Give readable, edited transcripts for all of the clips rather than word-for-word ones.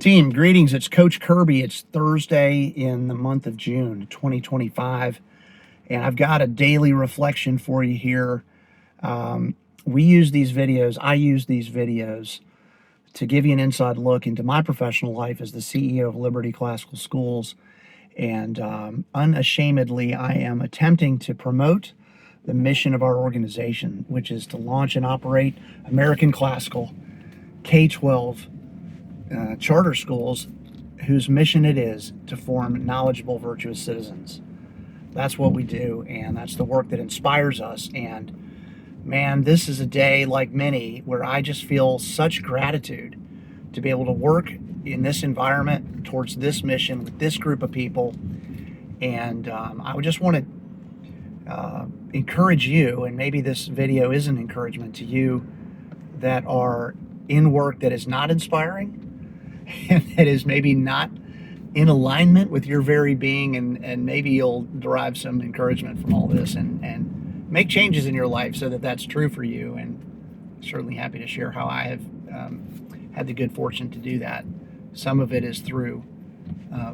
Team, greetings. It's Coach Kirby. It's Thursday in the month of June, 2025. And I've got a daily reflection for you here. I use these videos to give you an inside look into my professional life as the CEO of Liberty Classical Schools. And unashamedly, I am attempting to promote the mission of our organization, which is to launch and operate American Classical K-12 charter schools whose mission it is to form knowledgeable, virtuous citizens. That's what we do, and that's the work that inspires us. And man, this is a day like many where I just feel such gratitude to be able to work in this environment towards this mission with this group of people. And I would just want to encourage you, and maybe this video is an encouragement to you that are in work that is not inspiring and that is maybe not in alignment with your very being, and maybe you'll derive some encouragement from all this and make changes in your life so that that's true for you. And certainly happy to share how I have had the good fortune to do that. Some of it is through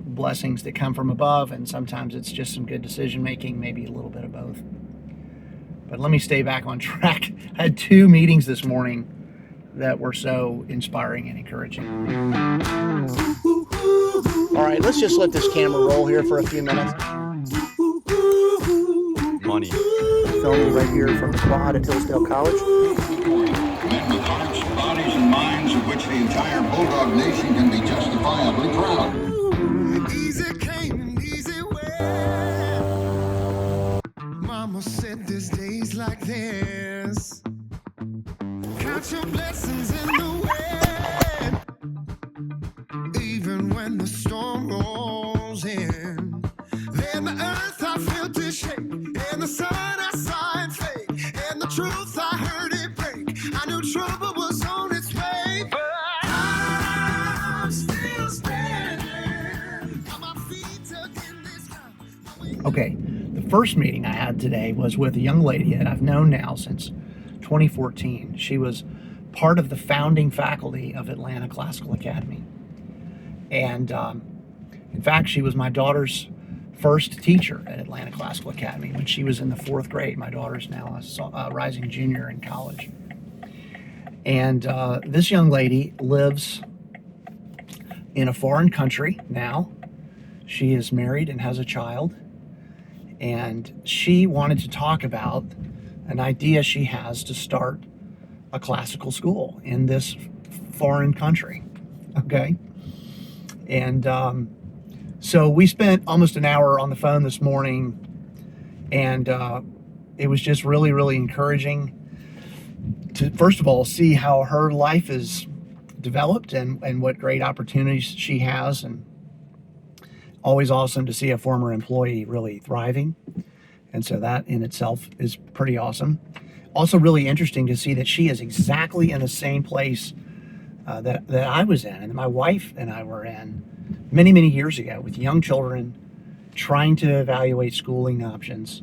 blessings that come from above, and sometimes it's just some good decision making, maybe a little bit of both. But let me stay back on track. I had 2 meetings this morning that were so inspiring and encouraging. All right, let's just let this camera roll here for a few minutes. Money. Filming right here from the quad at Hillsdale College. Men with hearts, bodies, and minds of which the entire Bulldog Nation can be justifiably proud. Easy came and easy went. Mama said there's days like this. Count your blessings in the way. Even when the storm rolls in, then the earth I felt it shake, and the sun I saw it fade, and the truth I heard it break. I knew trouble was on its way, but I'm still standing on my feet again this time. Okay, the first meeting I had today was with a young lady that I've known now since 2014. She was part of the founding faculty of Atlanta Classical Academy. And in fact, she was my daughter's first teacher at Atlanta Classical Academy when she was in the 4th grade. My daughter's now a rising junior in college. And this young lady lives in a foreign country now. She is married and has a child. And she wanted to talk about an idea she has to start a classical school in this foreign country. Okay. And so we spent almost an hour on the phone this morning, and it was just really, really encouraging to, first of all, see how her life is developed and what great opportunities she has. And always awesome to see a former employee really thriving. And so that in itself is pretty awesome. Also really interesting to see that she is exactly in the same place that I was in, and my wife and I were in many, many years ago, with young children, trying to evaluate schooling options,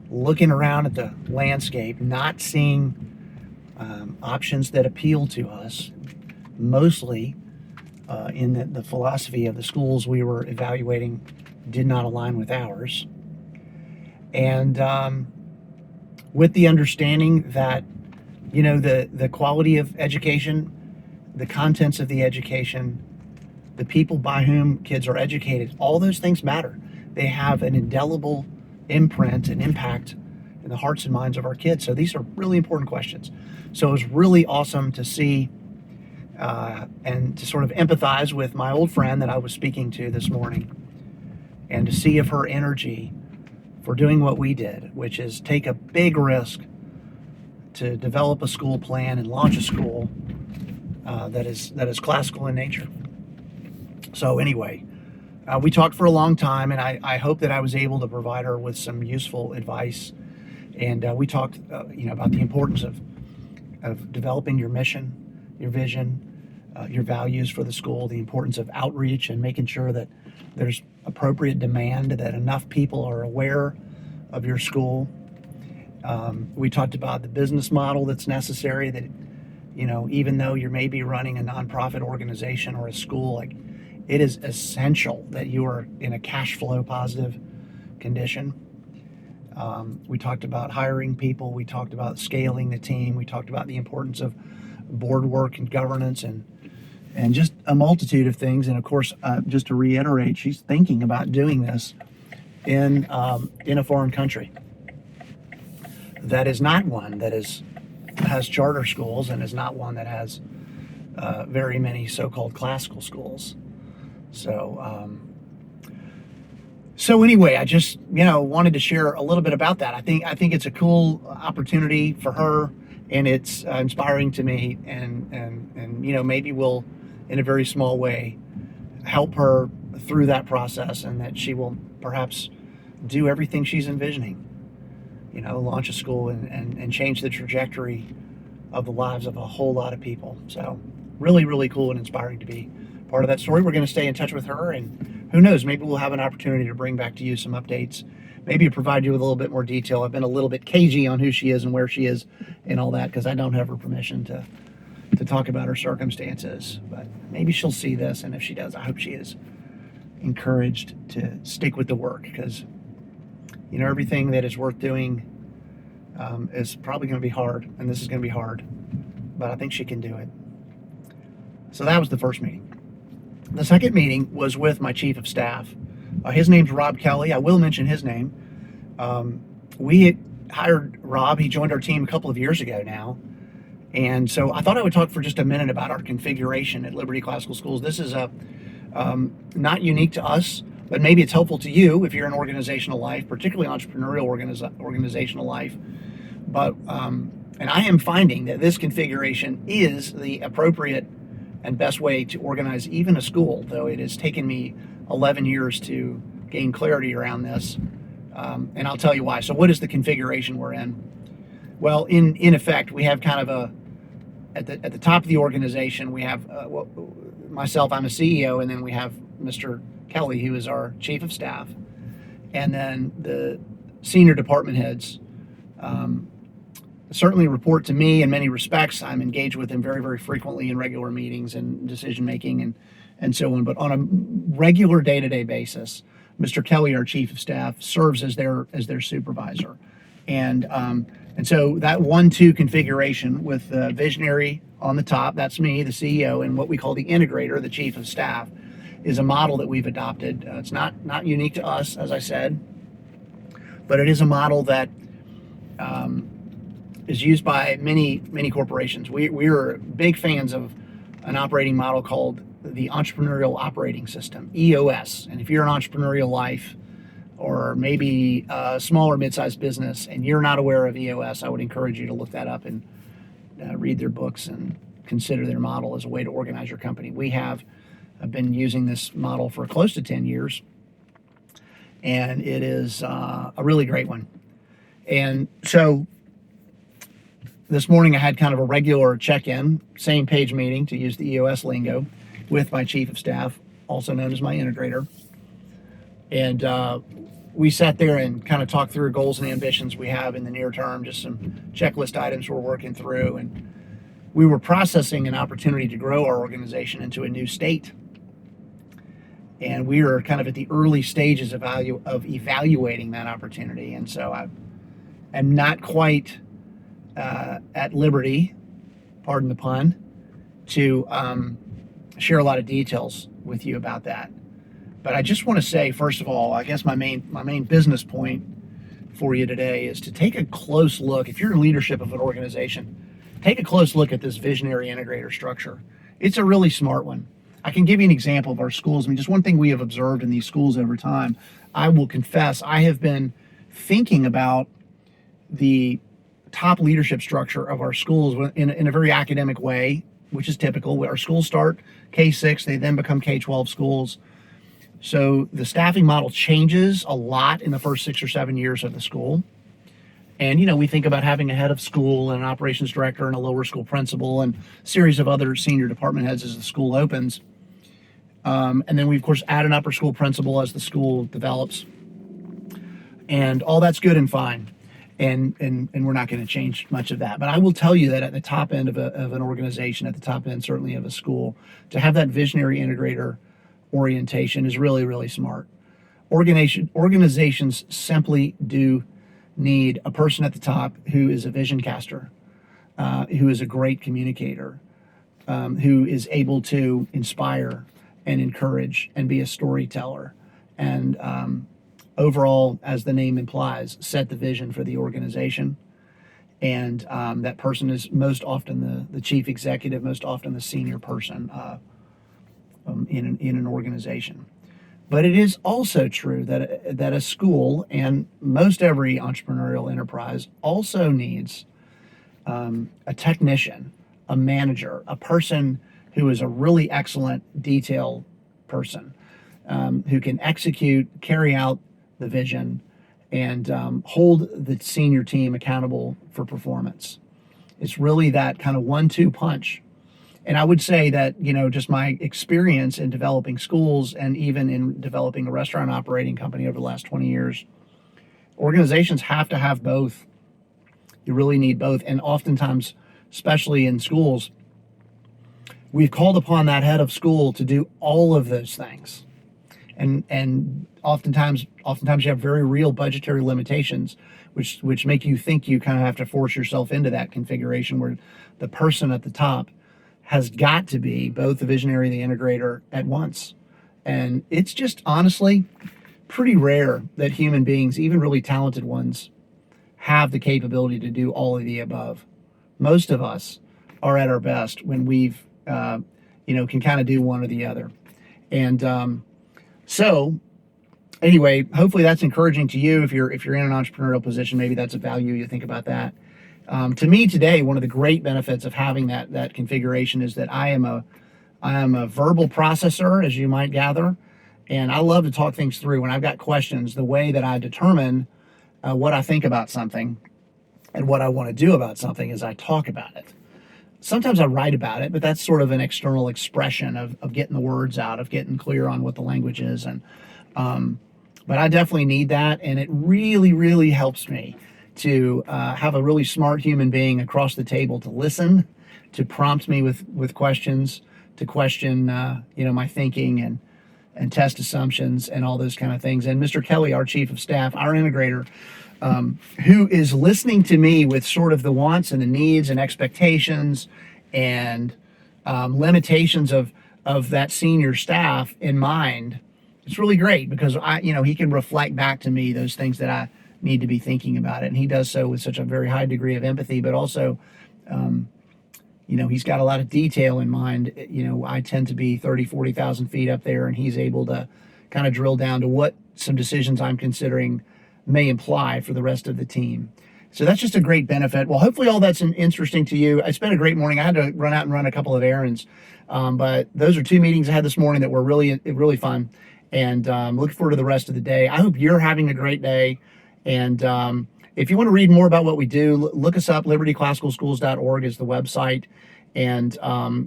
looking around at the landscape, not seeing options that appeal to us, mostly in the philosophy of the schools we were evaluating did not align with ours. And with the understanding that, you know, the quality of education, the contents of the education, the people by whom kids are educated, all those things matter. They have an indelible imprint and impact in the hearts and minds of our kids. So these are really important questions. So it was really awesome to see and to sort of empathize with my old friend that I was speaking to this morning, and to see of her energy for doing what we did, which is take a big risk to develop a school plan and launch a school that is classical in nature. So anyway, we talked for a long time, and I hope that I was able to provide her with some useful advice. And we talked, about the importance of developing your mission, your vision, your values for the school, the importance of outreach and making sure that there's appropriate demand, that enough people are aware of your school. We talked about the business model that's necessary, that even though you're maybe running a nonprofit organization or a school, like, it is essential that you are in a cash flow positive condition. We talked about hiring people. We talked about scaling the team. We talked about the importance of board work and governance and just a multitude of things. And of course, just to reiterate, she's thinking about doing this in a foreign country that is not one that has charter schools and is not one that has very many so-called classical schools. So anyway, I just wanted to share a little bit about that. I think it's a cool opportunity for her, and it's inspiring to me, and maybe we'll, in a very small way, help her through that process, and that she will perhaps do everything she's envisioning. Launch a school and change the trajectory of the lives of a whole lot of people. So really, really cool and inspiring to be part of that story. We're going to stay in touch with her, and who knows, maybe we'll have an opportunity to bring back to you some updates, maybe provide you with a little bit more detail. I've been a little bit cagey on who she is and where she is and all that, because I don't have her permission to talk about her circumstances. But maybe she'll see this, and if she does, I hope she is encouraged to stick with the work, because everything that is worth doing is probably going to be hard, and this is going to be hard, but I think she can do it. So that was the first meeting. The second meeting was with my chief of staff. His name's Rob Kelly. I will mention his name. We had hired Rob. He joined our team a couple of years ago now. And so I thought I would talk for just a minute about our configuration at Liberty Classical Schools. This is not unique to us, but maybe it's helpful to you if you're in organizational life, particularly entrepreneurial organizational life. But and I am finding that this configuration is the appropriate and best way to organize even a school, though it has taken me 11 years to gain clarity around this. And I'll tell you why. So what is the configuration we're in? Well, in effect, we have kind of at the top of the organization, we have myself, I'm a CEO, and then we have Mr. Kelly, who is our chief of staff. And then the senior department heads certainly report to me in many respects. I'm engaged with them very, very frequently in regular meetings and decision making and so on. But on a regular day-to-day basis, Mr. Kelly, our chief of staff, serves as their supervisor. And so that 1-2 configuration with the visionary on the top, that's me, the CEO, and what we call the integrator, the chief of staff, is a model that we've adopted. It's not unique to us, as I said, but it is a model that is used by many corporations. We're big fans of an operating model called the Entrepreneurial Operating System, EOS. And if you're in entrepreneurial life, or maybe a small or mid-sized business, and you're not aware of EOS, I would encourage you to look that up and read their books and consider their model as a way to organize your company. We have been using this model for close to 10 years, and it is a really great one. And so this morning I had kind of a regular check-in, same page meeting, to use the EOS lingo, with my chief of staff, also known as my integrator. And we sat there and kind of talked through goals and ambitions we have in the near term, just some checklist items we're working through. And we were processing an opportunity to grow our organization into a new state. And we are kind of at the early stages of evaluating that opportunity. And so I am not quite at liberty, pardon the pun, to share a lot of details with you about that. But I just want to say, first of all, I guess my main business point for you today is to take a close look. If you're in leadership of an organization, take a close look at this visionary integrator structure. It's a really smart one. I can give you an example of our schools. I mean, just one thing we have observed in these schools over time. I will confess, I have been thinking about the top leadership structure of our schools in a very academic way, which is typical. Our schools start K-6, they then become K-12 schools. So the staffing model changes a lot in the first 6 or 7 years of the school. And, we think about having a head of school and an operations director and a lower school principal and a series of other senior department heads as the school opens. And then we, of course, add an upper school principal as the school develops. And all that's good and fine. and we're not going to change much of that. But I will tell you that at the top end of an organization, at the top end certainly of a school, to have that visionary integrator orientation is really, really smart. Organizations simply do need a person at the top who is a vision caster, who is a great communicator, who is able to inspire and encourage and be a storyteller, and overall, as the name implies, set the vision for the organization. And that person is most often the chief executive, most often the senior person in an organization. But it is also true that a school and most every entrepreneurial enterprise also needs a technician, a manager, a person who is a really excellent detail person, who can execute, carry out the vision, and hold the senior team accountable for performance. It's really that kind of 1-2 punch. And I would say that, just my experience in developing schools and even in developing a restaurant operating company over the last 20 years, organizations have to have both. You really need both. And oftentimes, especially in schools, we've called upon that head of school to do all of those things. And oftentimes you have very real budgetary limitations, which make you think you kind of have to force yourself into that configuration where the person at the top has got to be both the visionary and the integrator at once. And it's just honestly pretty rare that human beings, even really talented ones, have the capability to do all of the above. Most of us are at our best when we've, can kind of do one or the other. And so anyway, hopefully that's encouraging to you. If you're in an entrepreneurial position, maybe that's a value you think about that. To me today, one of the great benefits of having that configuration is that I am a verbal processor, as you might gather, and I love to talk things through. When I've got questions, the way that I determine what I think about something and what I want to do about something is I talk about it. Sometimes I write about it, but that's sort of an external expression of getting the words out, of getting clear on what the language is. And but I definitely need that, and it really, really helps me to have a really smart human being across the table to listen, to prompt me with questions, to question my thinking and test assumptions and all those kind of things. And Mr. Kelly, our chief of staff, our integrator, who is listening to me with sort of the wants and the needs and expectations and limitations of that senior staff in mind. It's really great because he can reflect back to me those things that I need to be thinking about it. And he does so with such a very high degree of empathy, but also, he's got a lot of detail in mind. I tend to be 30, 40,000 feet up there, and he's able to kind of drill down to what some decisions I'm considering may imply for the rest of the team. So that's just a great benefit. Well, hopefully all that's interesting to you. It's been a great morning. I had to run out and run a couple of errands, but those are 2 meetings I had this morning that were really, really fun. And looking forward to the rest of the day. I hope you're having a great day. And if you want to read more about what we do, look us up. libertyclassicalschools.org is the website. And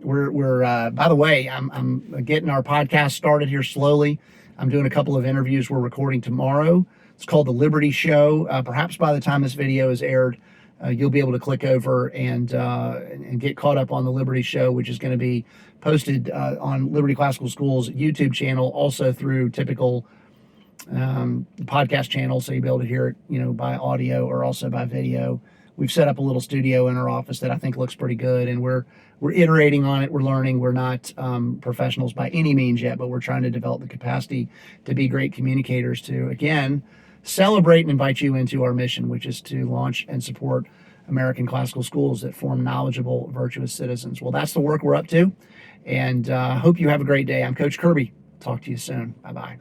we're by the way, I'm getting our podcast started here slowly. I'm doing a couple of interviews we're recording tomorrow. It's called The Liberty Show. Perhaps by the time this video is aired, you'll be able to click over and get caught up on The Liberty Show, which is going to be posted on Liberty Classical School's YouTube channel, also through typical podcast channels, so you'll be able to hear it, by audio or also by video. We've set up a little studio in our office that I think looks pretty good, and we're iterating on it. We're learning. We're not professionals by any means yet, but we're trying to develop the capacity to be great communicators to, again, celebrate and invite you into our mission, which is to launch and support American classical schools that form knowledgeable, virtuous citizens. Well, that's the work we're up to, and hope you have a great day. I'm Coach Kirby. Talk to you soon. Bye-bye.